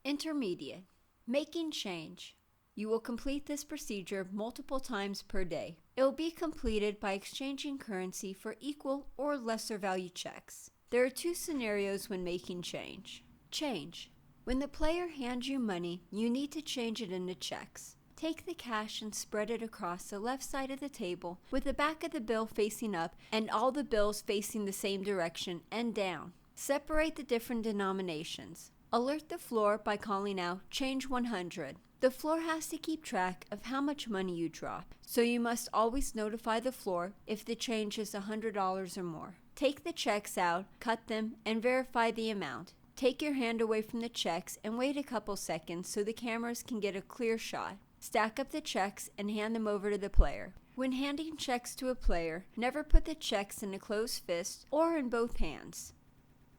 Intermediate. Making change. You will complete this procedure multiple times per day. It will be completed by exchanging currency for equal or lesser value checks. There are two scenarios when making change. Change. When the player hands you money, you need to change it into checks. Take the cash and spread it across the left side of the table with the back of the bill facing up and all the bills facing the same direction and down. Separate the different denominations. Alert the floor by calling out change 100. The floor has to keep track of how much money you drop, so you must always notify the floor if the change is $100 or more. Take the checks out, cut them, and verify the amount. Take your hand away from the checks and wait a couple seconds so the cameras can get a clear shot. Stack up the checks and hand them over to the player. When handing checks to a player, never put the checks in a closed fist or in both hands.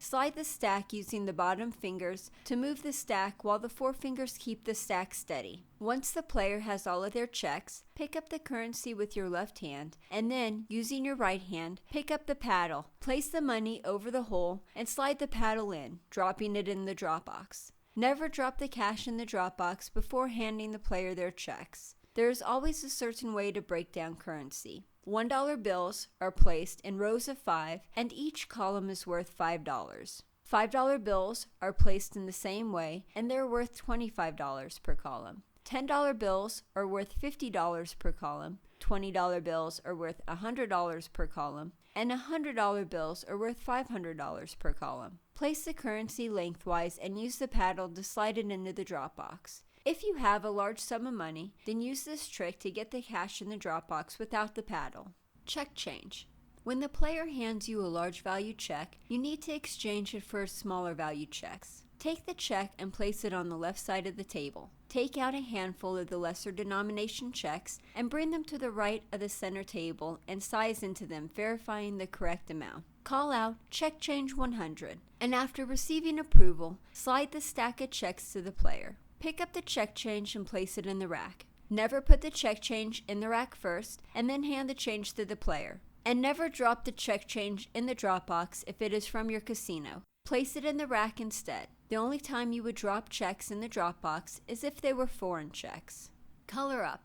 Slide the stack using the bottom fingers to move the stack while the forefingers keep the stack steady. Once the player has all of their checks, pick up the currency with your left hand and then, using your right hand, pick up the paddle. Place the money over the hole and slide the paddle in, dropping it in the drop box. Never drop the cash in the drop box before handing the player their checks. There is always a certain way to break down currency. $1 bills are placed in rows of 5 and each column is worth $5. $5 bills are placed in the same way and they're worth $25 per column. $10 bills are worth $50 per column, $20 bills are worth $100 per column, and $100 bills are worth $500 per column. Place the currency lengthwise and use the paddle to slide it into the drop box. If you have a large sum of money, then use this trick to get the cash in the drop box without the paddle. Check change. When the player hands you a large value check, you need to exchange it for smaller value checks. Take the check and place it on the left side of the table. Take out a handful of the lesser denomination checks and bring them to the right of the center table and size into them, verifying the correct amount. Call out check change 100, and after receiving approval, slide the stack of checks to the player. Pick up the check change and place it in the rack. Never put the check change in the rack first and then hand the change to the player. And never drop the check change in the drop box if it is from your casino. Place it in the rack instead. The only time you would drop checks in the drop box is if they were foreign checks. Color up.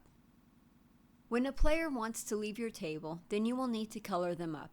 When a player wants to leave your table, then you will need to color them up.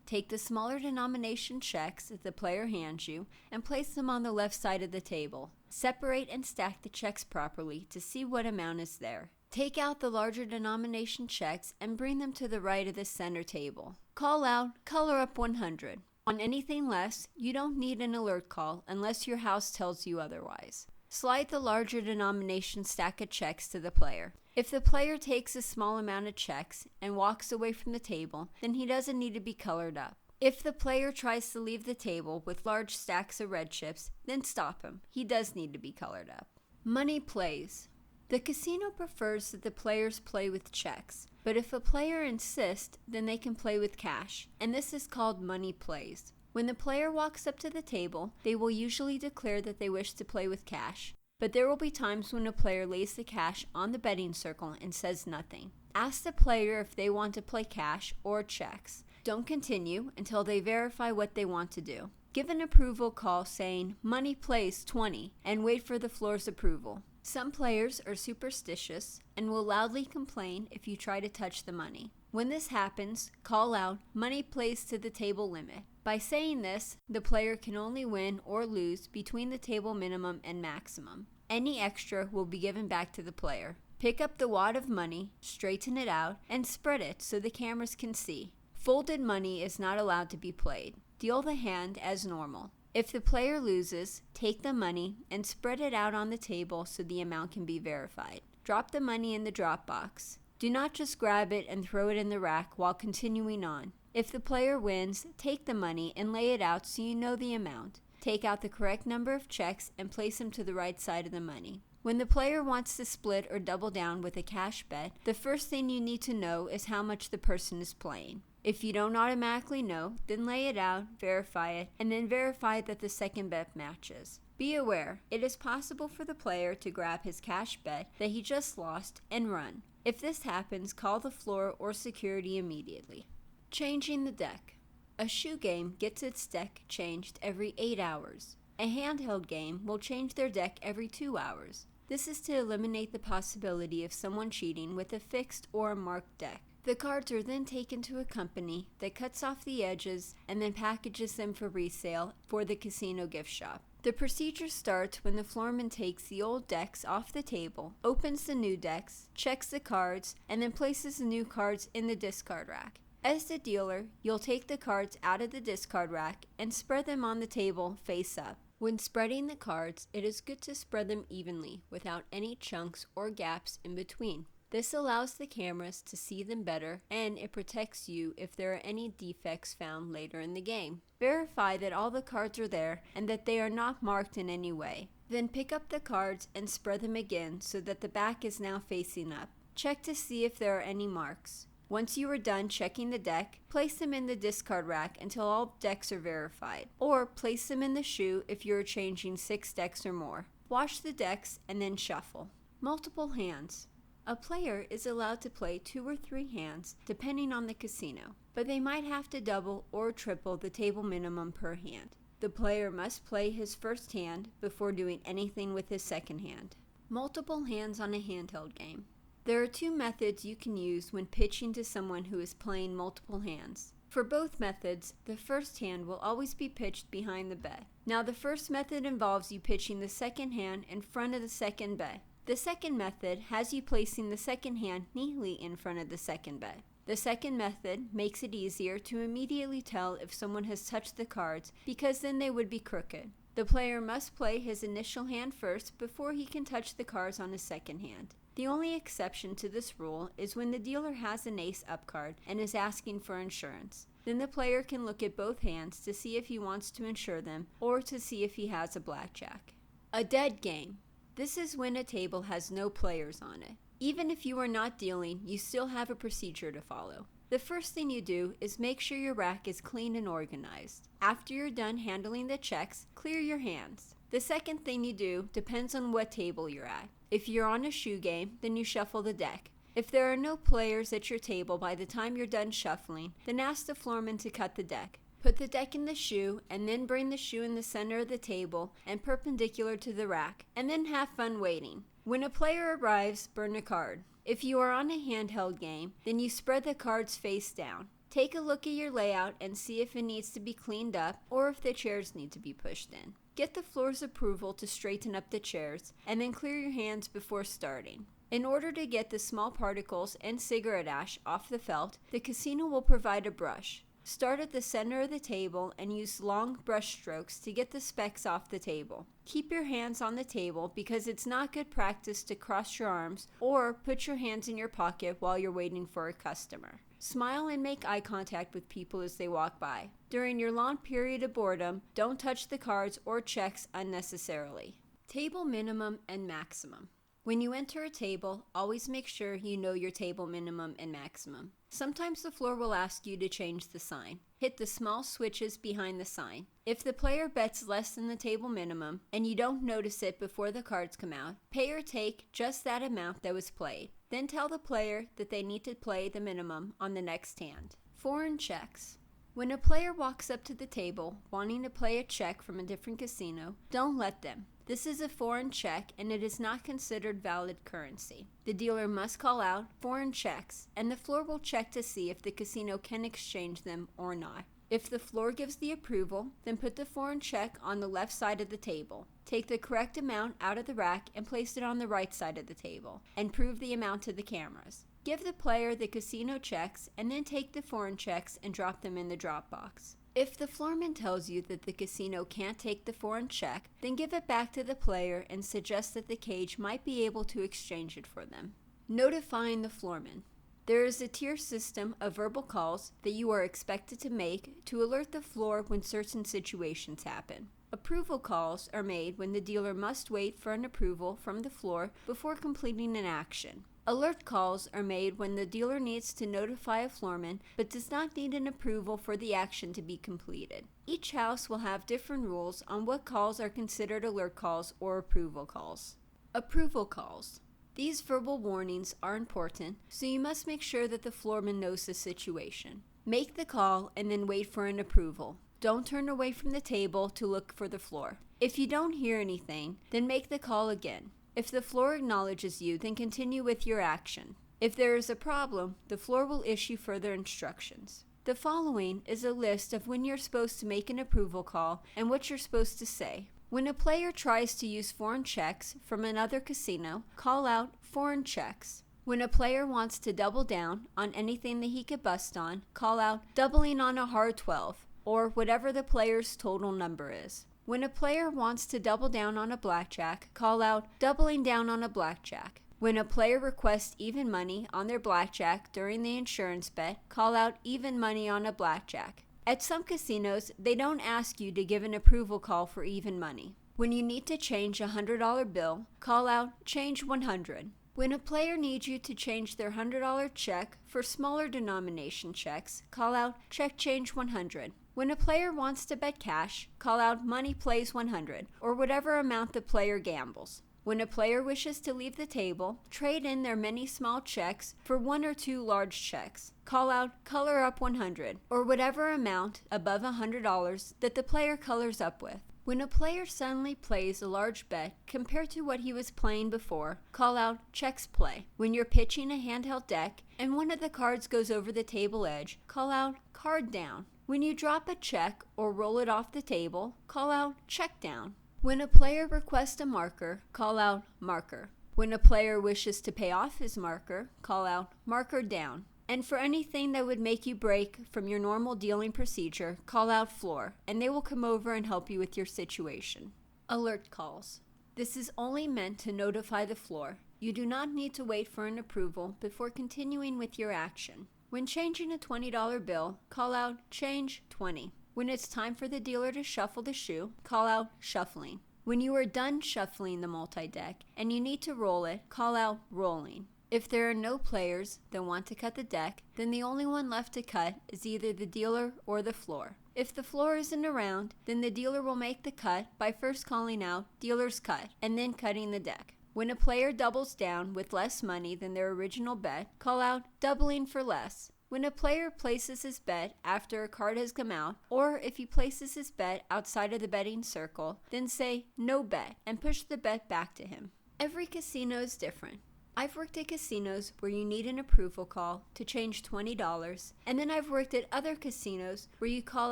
Take the smaller denomination checks that the player hands you and place them on the left side of the table. Separate and stack the checks properly to see what amount is there. Take out the larger denomination checks and bring them to the right of the center table. Call out color up 100. On anything less, you don't need an alert call unless your house tells you otherwise. Slide the larger denomination stack of checks to the player. If the player takes a small amount of checks and walks away from the table, then he doesn't need to be colored up. If the player tries to leave the table with large stacks of red chips, then stop him. He does need to be colored up. Money plays. The casino prefers that the players play with checks, but if a player insists, then they can play with cash, and this is called money plays. When the player walks up to the table, they will usually declare that they wish to play with cash, but there will be times when a player lays the cash on the betting circle and says nothing. Ask the player if they want to play cash or checks. Don't continue until they verify what they want to do. Give an approval call saying, money plays 20, and wait for the floor's approval. Some players are superstitious and will loudly complain if you try to touch the money. When this happens, call out, money plays to the table limit. By saying this, the player can only win or lose between the table minimum and maximum. Any extra will be given back to the player. Pick up the wad of money, straighten it out, and spread it so the cameras can see. Folded money is not allowed to be played. Deal the hand as normal. If the player loses, take the money and spread it out on the table so the amount can be verified. Drop the money in the drop box. Do not just grab it and throw it in the rack while continuing on. If the player wins, take the money and lay it out so you know the amount. Take out the correct number of checks and place them to the right side of the money. When the player wants to split or double down with a cash bet, the first thing you need to know is how much the person is playing. If you don't automatically know, then lay it out, verify it, and then verify that the second bet matches. Be aware, it is possible for the player to grab his cash bet that he just lost and run. If this happens, call the floor or security immediately. Changing the deck. A shoe game gets its deck changed every 8 hours. A handheld game will change their deck every 2 hours. This is to eliminate the possibility of someone cheating with a fixed or marked deck. The cards are then taken to a company that cuts off the edges and then packages them for resale for the casino gift shop. The procedure starts when the floorman takes the old decks off the table, opens the new decks, checks the cards, and then places the new cards in the discard rack. As the dealer, you'll take the cards out of the discard rack and spread them on the table face up. When spreading the cards, it is good to spread them evenly without any chunks or gaps in between. This allows the cameras to see them better, and it protects you if there are any defects found later in the game. Verify that all the cards are there and that they are not marked in any way. Then pick up the cards and spread them again so that the back is now facing up. Check to see if there are any marks. Once you are done checking the deck, place them in the discard rack until all decks are verified, or place them in the shoe if you are changing 6 decks or more. Wash the decks and then shuffle. Multiple hands. A player is allowed to play 2 or 3 hands depending on the casino, but they might have to double or triple the table minimum per hand. The player must play his first hand before doing anything with his second hand. Multiple hands on a handheld game. There are 2 methods you can use when pitching to someone who is playing multiple hands. For both methods, the first hand will always be pitched behind the bet. Now the first method involves you pitching the second hand in front of the second bet. The second method has you placing the second hand neatly in front of the second bet. The second method makes it easier to immediately tell if someone has touched the cards because then they would be crooked. The player must play his initial hand first before he can touch the cards on his second hand. The only exception to this rule is when the dealer has an ace up card and is asking for insurance. Then the player can look at both hands to see if he wants to insure them or to see if he has a blackjack. A dead game. This is when a table has no players on it. Even if you are not dealing, you still have a procedure to follow. The first thing you do is make sure your rack is clean and organized. After you're done handling the checks, clear your hands. The second thing you do depends on what table you're at. If you're on a shoe game, then you shuffle the deck. If there are no players at your table by the time you're done shuffling, then ask the floorman to cut the deck. Put the deck in the shoe and then bring the shoe in the center of the table and perpendicular to the rack, and then have fun waiting. When a player arrives, burn a card. If you are on a handheld game, then you spread the cards face down. Take a look at your layout and see if it needs to be cleaned up or if the chairs need to be pushed in. Get the floor's approval to straighten up the chairs, and then clear your hands before starting. In order to get the small particles and cigarette ash off the felt, the casino will provide a brush. Start at the center of the table and use long brush strokes to get the specks off the table. Keep your hands on the table because it's not good practice to cross your arms or put your hands in your pocket while you're waiting for a customer. Smile and make eye contact with people as they walk by. During your long period of boredom, don't touch the cards or checks unnecessarily. Table minimum and maximum. When you enter a table, always make sure you know your table minimum and maximum. Sometimes the floor will ask you to change the sign. Hit the small switches behind the sign. If the player bets less than the table minimum and you don't notice it before the cards come out, pay or take just that amount that was played. Then tell the player that they need to play the minimum on the next hand. Foreign checks. When a player walks up to the table wanting to play a check from a different casino, don't let them. This is a foreign check and it is not considered valid currency. The dealer must call out foreign checks and the floor will check to see if the casino can exchange them or not. If the floor gives the approval, then put the foreign check on the left side of the table. Take the correct amount out of the rack and place it on the right side of the table and prove the amount to the cameras. Give the player the casino checks and then take the foreign checks and drop them in the drop box. If the floorman tells you that the casino can't take the foreign check, then give it back to the player and suggest that the cage might be able to exchange it for them. Notifying the floorman. There is a tier system of verbal calls that you are expected to make to alert the floor when certain situations happen. Approval calls are made when the dealer must wait for an approval from the floor before completing an action. Alert calls are made when the dealer needs to notify a floorman but does not need an approval for the action to be completed. Each house will have different rules on what calls are considered alert calls or approval calls. Approval calls. These verbal warnings are important, so you must make sure that the floorman knows the situation. Make the call and then wait for an approval. Don't turn away from the table to look for the floor. If you don't hear anything, then make the call again. If the floor acknowledges you, then continue with your action. If there is a problem, the floor will issue further instructions. The following is a list of when you're supposed to make an approval call and what you're supposed to say. When a player tries to use foreign checks from another casino, call out foreign checks. When a player wants to double down on anything that he could bust on, call out doubling on a hard 12, or whatever the player's total number is. When a player wants to double down on a blackjack, call out doubling down on a blackjack. When a player requests even money on their blackjack during the insurance bet, call out even money on a blackjack. At some casinos, they don't ask you to give an approval call for even money. When you need to change a $100 bill, call out change 100. When a player needs you to change their $100 check for smaller denomination checks, call out check change 100. When a player wants to bet cash, call out money plays 100, or whatever amount the player gambles. When a player wishes to leave the table, trade in their many small checks for 1 or 2 large checks. Call out color up 100, or whatever amount above $100 that the player colors up with. When a player suddenly plays a large bet compared to what he was playing before, call out checks play. When you're pitching a handheld deck and one of the cards goes over the table edge, call out card down. When you drop a check or roll it off the table, call out check down. When a player requests a marker, call out marker. When a player wishes to pay off his marker, call out marker down. And for anything that would make you break from your normal dealing procedure, call out floor, and they will come over and help you with your situation. Alert calls. This is only meant to notify the floor. You do not need to wait for an approval before continuing with your action. When changing a $20 bill, call out change 20. When it's time for the dealer to shuffle the shoe, call out shuffling. When you are done shuffling the multi-deck and you need to roll it, call out rolling. If there are no players that want to cut the deck, then the only one left to cut is either the dealer or the floor. If the floor isn't around, then the dealer will make the cut by first calling out dealer's cut and then cutting the deck. When a player doubles down with less money than their original bet, call out doubling for less. When a player places his bet after a card has come out, or if he places his bet outside of the betting circle, then say no bet and push the bet back to him. Every casino is different. I've worked at casinos where you need an approval call to change $20, and then I've worked at other casinos where you call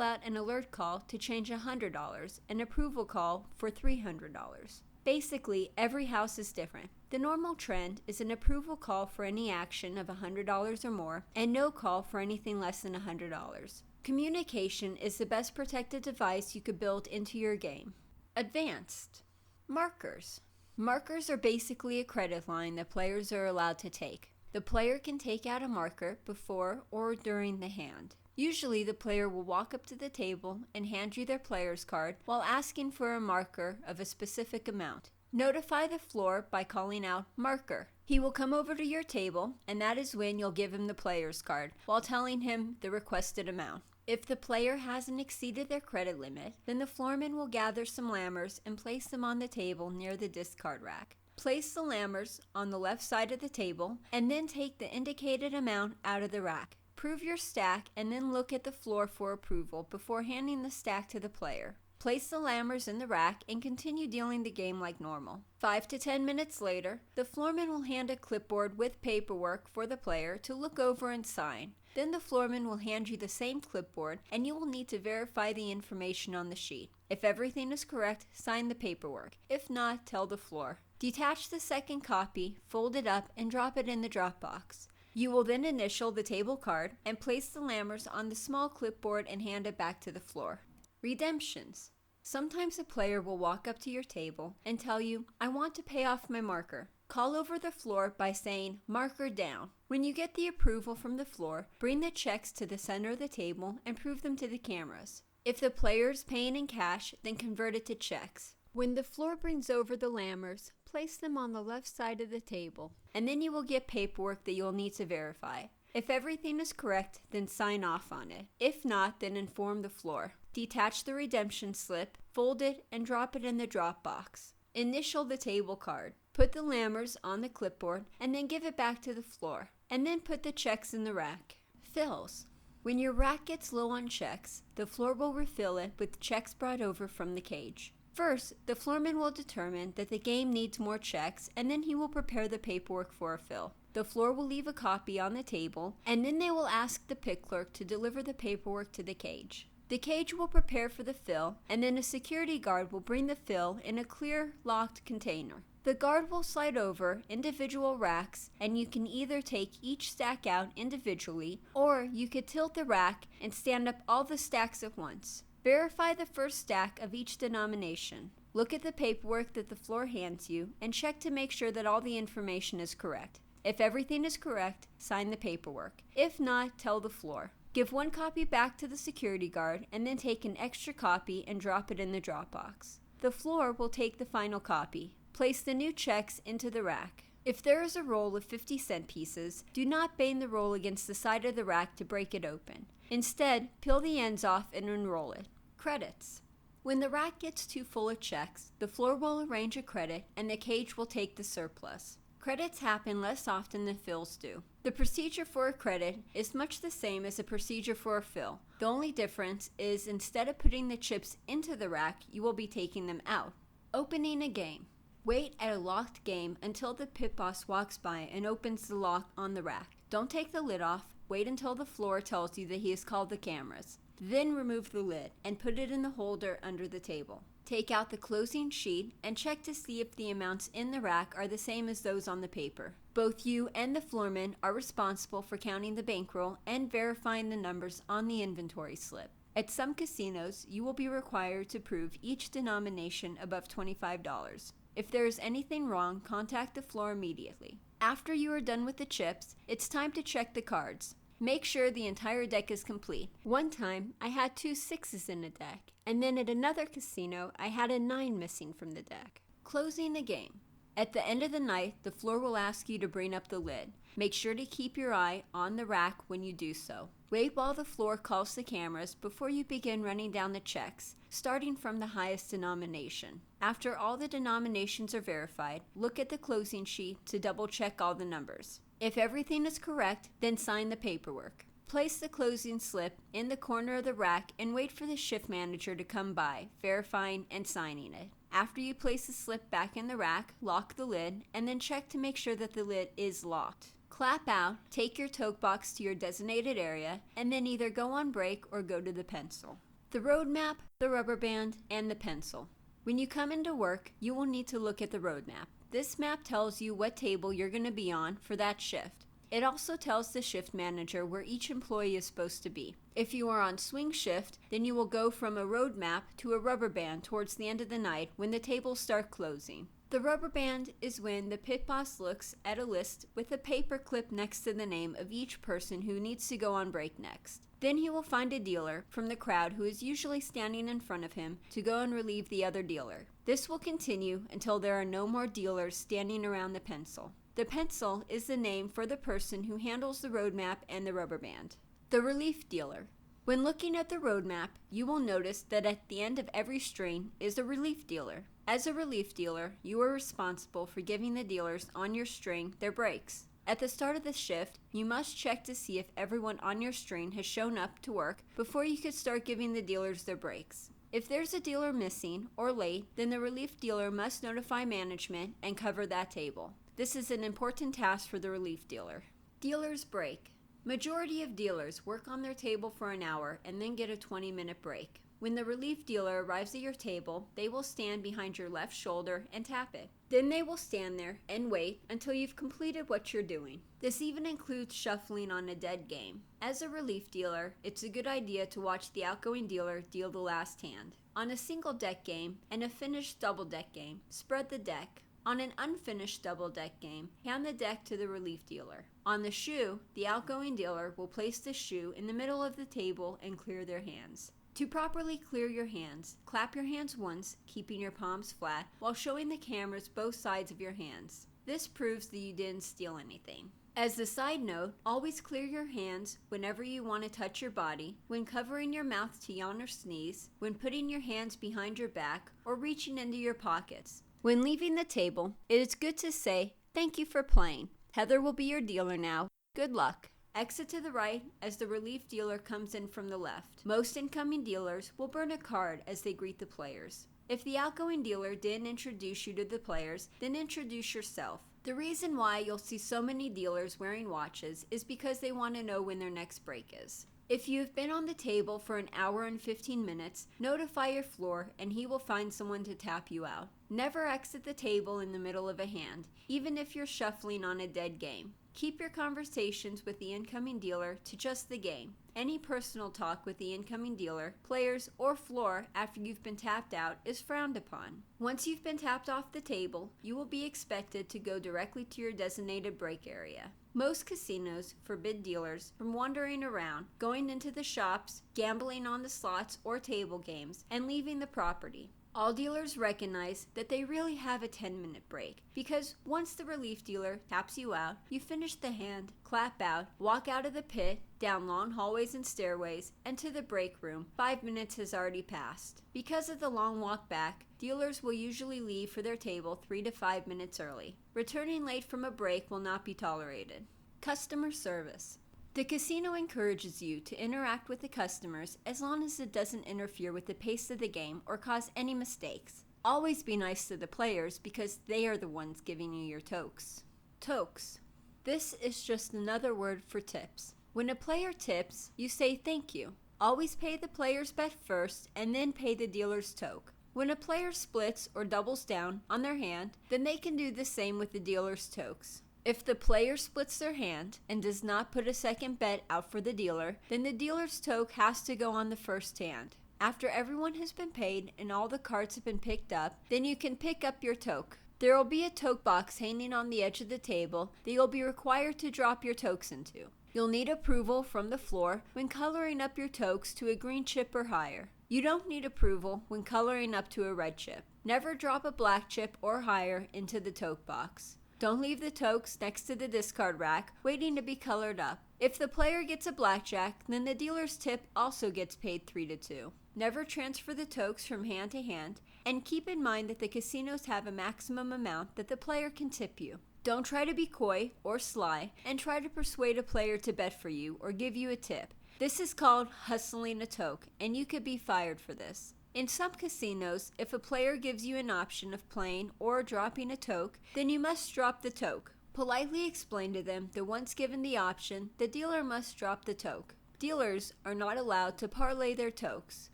out an alert call to change $100, an approval call for $300. Basically, every house is different. The normal trend is an approval call for any action of $100 or more, and no call for anything less than $100. Communication is the best protective device you could build into your game. Advanced. Markers. Markers are basically a credit line that players are allowed to take. The player can take out a marker before or during the hand. Usually the player will walk up to the table and hand you their player's card while asking for a marker of a specific amount. Notify the floor by calling out marker. He will come over to your table, and that is when you'll give him the player's card while telling him the requested amount. If the player hasn't exceeded their credit limit, then the floorman will gather some lammers and place them on the table near the discard rack. Place the lammers on the left side of the table and then take the indicated amount out of the rack. Prove your stack and then look at the floor for approval before handing the stack to the player. Place the lammers in the rack and continue dealing the game like normal. 5 to 10 minutes later, the floorman will hand a clipboard with paperwork for the player to look over and sign. Then the floorman will hand you the same clipboard and you will need to verify the information on the sheet. If everything is correct, sign the paperwork. If not, tell the floor. Detach the second copy, fold it up, and drop it in the drop box. You will then initial the table card and place the lammers on the small clipboard and hand it back to the floor. Redemptions. Sometimes a player will walk up to your table and tell you, I want to pay off my marker. Call over the floor by saying, marker down. When you get the approval from the floor, bring the checks to the center of the table and prove them to the cameras. If the player is paying in cash, then convert it to checks. When the floor brings over the lammers, place them on the left side of the table, and then you will get paperwork that you'll need to verify. If everything is correct, then sign off on it. If not, then inform the floor. Detach the redemption slip, fold it, and drop it in the drop box. Initial the table card. Put the lammers on the clipboard, and then give it back to the floor. And then put the checks in the rack. Fills. When your rack gets low on checks, the floor will refill it with checks brought over from the cage. First, the floorman will determine that the game needs more checks, and then he will prepare the paperwork for a fill. The floor will leave a copy on the table, and then they will ask the pit clerk to deliver the paperwork to the cage. The cage will prepare for the fill, and then a security guard will bring the fill in a clear, locked container. The guard will slide over individual racks, and you can either take each stack out individually, or you could tilt the rack and stand up all the stacks at once. Verify the first stack of each denomination. Look at the paperwork that the floor hands you, and check to make sure that all the information is correct. If everything is correct, sign the paperwork. If not, tell the floor. Give one copy back to the security guard, and then take an extra copy and drop it in the drop box. The floor will take the final copy. Place the new checks into the rack. If there is a roll of 50-cent pieces, do not bang the roll against the side of the rack to break it open. Instead, peel the ends off and unroll it. Credits. When the rack gets too full of checks, the floor will arrange a credit and the cage will take the surplus. Credits happen less often than fills do. The procedure for a credit is much the same as a procedure for a fill. The only difference is instead of putting the chips into the rack, you will be taking them out. Opening a game. Wait at a locked game until the pit boss walks by and opens the lock on the rack. Don't take the lid off. Wait until the floor tells you that he has called the cameras. Then remove the lid and put it in the holder under the table. Take out the closing sheet and check to see if the amounts in the rack are the same as those on the paper. Both you and the floorman are responsible for counting the bankroll and verifying the numbers on the inventory slip. At some casinos, you will be required to prove each denomination above $25. If there is anything wrong, contact the floor immediately. After you are done with the chips, it's time to check the cards. Make sure the entire deck is complete. One time, I had 2 6s in a deck, and then at another casino, I had a 9 missing from the deck. Closing the game. At the end of the night, the floor will ask you to bring up the lid. Make sure to keep your eye on the rack when you do so. Wait while the floor calls the cameras before you begin running down the checks, starting from the highest denomination. After all the denominations are verified, look at the closing sheet to double check all the numbers. If everything is correct, then sign the paperwork. Place the closing slip in the corner of the rack and wait for the shift manager to come by, verifying and signing it. After you place the slip back in the rack, lock the lid, and then check to make sure that the lid is locked. Clap out, take your tote box to your designated area, and then either go on break or go to the pencil. The road map, the rubber band, and the pencil. When you come into work, you will need to look at the road map. This map tells you what table you're going to be on for that shift. It also tells the shift manager where each employee is supposed to be. If you are on swing shift, then you will go from a road map to a rubber band towards the end of the night when the tables start closing. The rubber band is when the pit boss looks at a list with a paper clip next to the name of each person who needs to go on break next. Then he will find a dealer from the crowd who is usually standing in front of him to go and relieve the other dealer. This will continue until there are no more dealers standing around the pencil. The pencil is the name for the person who handles the road map and the rubber band. The relief dealer. When looking at the road map, you will notice that at the end of every string is a relief dealer. As a relief dealer, you are responsible for giving the dealers on your string their breaks. At the start of the shift, you must check to see if everyone on your string has shown up to work before you could start giving the dealers their breaks. If there's a dealer missing or late, then the relief dealer must notify management and cover that table. This is an important task for the relief dealer. Dealer's break. Majority of dealers work on their table for an hour and then get a 20-minute break. When the relief dealer arrives at your table, they will stand behind your left shoulder and tap it. Then they will stand there and wait until you've completed what you're doing. This even includes shuffling on a dead game. As a relief dealer, it's a good idea to watch the outgoing dealer deal the last hand. On a single deck game and a finished double deck game, spread the deck. On an unfinished double deck game, hand the deck to the relief dealer. On the shoe, the outgoing dealer will place the shoe in the middle of the table and clear their hands. To properly clear your hands, clap your hands once, keeping your palms flat, while showing the cameras both sides of your hands. This proves that you didn't steal anything. As a side note, always clear your hands whenever you want to touch your body, when covering your mouth to yawn or sneeze, when putting your hands behind your back, or reaching into your pockets. When leaving the table, it is good to say, "Thank you for playing. Heather will be your dealer now. Good luck." Exit to the right as the relief dealer comes in from the left. Most incoming dealers will burn a card as they greet the players. If the outgoing dealer didn't introduce you to the players, then introduce yourself. The reason why you'll see so many dealers wearing watches is because they want to know when their next break is. If you've been on the table for an hour and 15 minutes, notify your floor and he will find someone to tap you out. Never exit the table in the middle of a hand, even if you're shuffling on a dead game. Keep your conversations with the incoming dealer to just the game. Any personal talk with the incoming dealer, players, or floor after you've been tapped out is frowned upon. Once you've been tapped off the table, you will be expected to go directly to your designated break area. Most casinos forbid dealers from wandering around, going into the shops, gambling on the slots or table games, and leaving the property. All dealers recognize that they really have a 10-minute break because once the relief dealer taps you out, you finish the hand, clap out, walk out of the pit, down long hallways and stairways, and to the break room. 5 minutes has already passed. Because of the long walk back, dealers will usually leave for their table 3 to 5 minutes early. Returning late from a break will not be tolerated. Customer service. The casino encourages you to interact with the customers as long as it doesn't interfere with the pace of the game or cause any mistakes. Always be nice to the players because they are the ones giving you your tokes. Tokes. This is just another word for tips. When a player tips, you say thank you. Always pay the player's bet first and then pay the dealer's toke. When a player splits or doubles down on their hand, then they can do the same with the dealer's tokes. If the player splits their hand and does not put a second bet out for the dealer, then the dealer's toke has to go on the first hand. After everyone has been paid and all the cards have been picked up, then you can pick up your toke. There will be a toke box hanging on the edge of the table that you'll be required to drop your tokes into. You'll need approval from the floor when coloring up your tokes to a green chip or higher. You don't need approval when coloring up to a red chip. Never drop a black chip or higher into the toke box. Don't leave the tokes next to the discard rack, waiting to be colored up. If the player gets a blackjack, then the dealer's tip also gets paid 3-2. Never transfer the tokes from hand to hand, and keep in mind that the casinos have a maximum amount that the player can tip you. Don't try to be coy or sly, and try to persuade a player to bet for you or give you a tip. This is called hustling a toke, and you could be fired for this. In some casinos, if a player gives you an option of playing or dropping a toke, then you must drop the toke. Politely explain to them that once given the option, the dealer must drop the toke. Dealers are not allowed to parlay their tokes.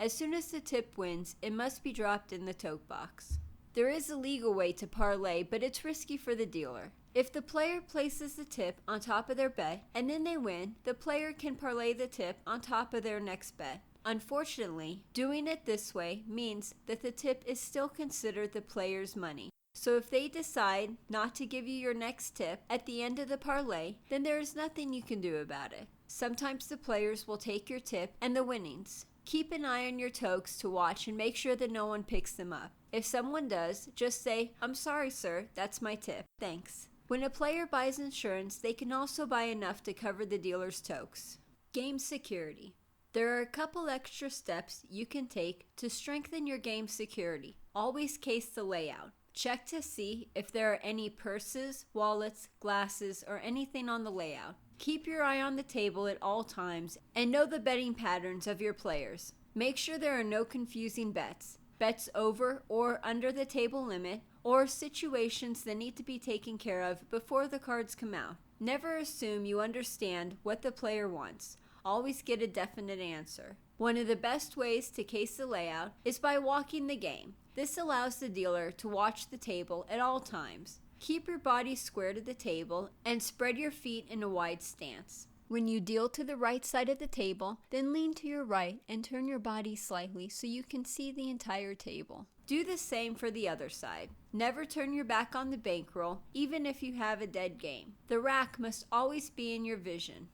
As soon as the tip wins, it must be dropped in the toke box. There is a legal way to parlay, but it's risky for the dealer. If the player places the tip on top of their bet and then they win, the player can parlay the tip on top of their next bet. Unfortunately, doing it this way means that the tip is still considered the player's money. So if they decide not to give you your next tip at the end of the parlay, then there is nothing you can do about it. Sometimes the players will take your tip and the winnings. Keep an eye on your tokes to watch and make sure that no one picks them up. If someone does, just say, "I'm sorry, sir, that's my tip. Thanks." When a player buys insurance, they can also buy enough to cover the dealer's tokes. Game security. There are a couple extra steps you can take to strengthen your game security. Always case the layout. Check to see if there are any purses, wallets, glasses, or anything on the layout. Keep your eye on the table at all times and know the betting patterns of your players. Make sure there are no confusing bets, bets over or under the table limit, or situations that need to be taken care of before the cards come out. Never assume you understand what the player wants. Always get a definite answer. One of the best ways to case the layout is by walking the game. This allows the dealer to watch the table at all times. Keep your body square to the table and spread your feet in a wide stance. When you deal to the right side of the table, then lean to your right and turn your body slightly so you can see the entire table. Do the same for the other side. Never turn your back on the bankroll, even if you have a dead game. The rack must always be in your vision.